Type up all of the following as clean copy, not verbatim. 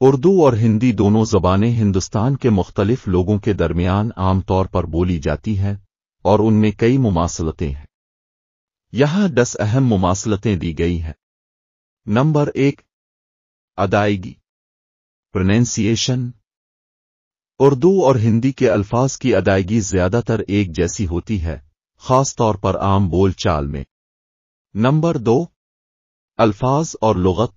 اردو اور ہندی دونوں زبانیں ہندوستان کے مختلف لوگوں کے درمیان عام طور پر بولی جاتی ہیں اور ان میں کئی مماثلتیں ہیں۔ یہاں 10 اہم مماثلتیں دی گئی ہیں۔ نمبر 1، ادائیگی، پروننسیشن۔ اردو اور ہندی کے الفاظ کی ادائیگی زیادہ تر ایک جیسی ہوتی ہے، خاص طور پر عام بول چال میں۔ نمبر 2، الفاظ اور لغت۔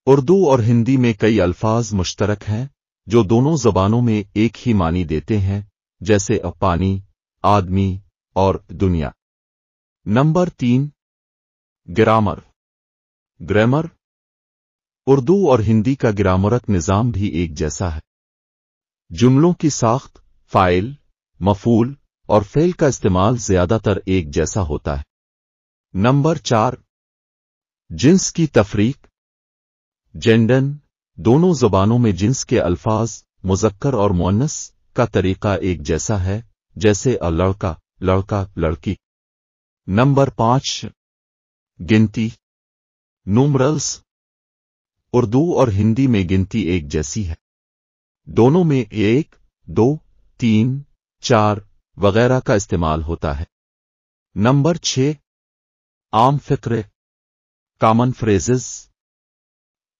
اردو اور ہندی میں کئی الفاظ مشترک ہیں جو دونوں زبانوں میں ایک ہی معنی دیتے ہیں، جیسے پانی، آدمی اور دنیا۔ Number 3، grammar, grammar. اردو اور ہندی کا گرامرک نظام بھی ایک جیسا ہے۔ جملوں کی ساخت، فاعل، مفعول اور فعل کا استعمال زیادہ تر ایک جیسا ہوتا ہے۔ نمبر 4، جنس کی تفریق، جینڈر۔ دونوں زبانوں میں جنس کے الفاظ، مذکر اور مؤنث کا طریقہ ایک جیسا ہے، جیسے لڑکا، لڑکا، لڑکی۔ نمبر 5، گنتی، نومرلز۔ اردو اور ہندی میں گنتی ایک جیسی ہے۔ دونوں میں 1، 2، 3، 4 وغیرہ کا استعمال ہوتا ہے۔ نمبر 6، عام فقرے، کامن فریزز۔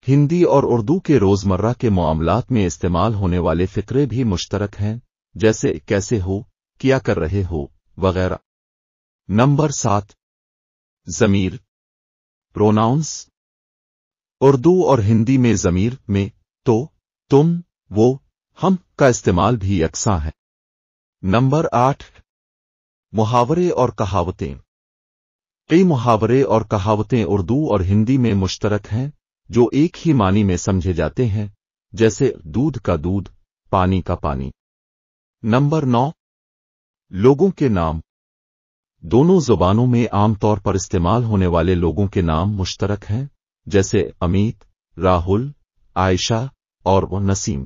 ہندی اور اردو کے روزمرہ کے معاملات میں استعمال ہونے والے فقرے بھی مشترک ہیں، جیسے کیسے ہو، کیا کر رہے ہو وغیرہ۔ نمبر 7، ضمیر، پروناؤنس۔ اردو اور ہندی میں ضمیر میں تو، تم، وہ، ہم کا استعمال بھی یکساں ہے۔ نمبر 8، محاورے اور کہاوتیں۔ کئی محاورے اور کہاوتیں اردو اور ہندی میں مشترک ہیں جو ایک ہی معنی میں سمجھے جاتے ہیں، جیسے دودھ کا دودھ، پانی کا پانی۔ نمبر 9، لوگوں کے نام۔ دونوں زبانوں میں عام طور پر استعمال ہونے والے لوگوں کے نام مشترک ہیں، جیسے امیت، راہل، عائشہ اور نسیم۔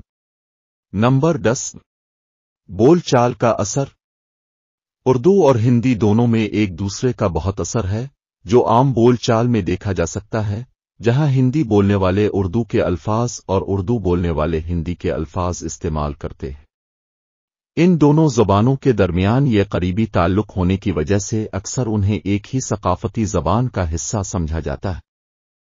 نمبر 10، بول چال کا اثر۔ اردو اور ہندی دونوں میں ایک دوسرے کا بہت اثر ہے، جو عام بول چال میں دیکھا جا سکتا ہے، جہاں ہندی بولنے والے اردو کے الفاظ اور اردو بولنے والے ہندی کے الفاظ استعمال کرتے ہیں۔ ان دونوں زبانوں کے درمیان یہ قریبی تعلق ہونے کی وجہ سے اکثر انہیں ایک ہی ثقافتی زبان کا حصہ سمجھا جاتا ہے۔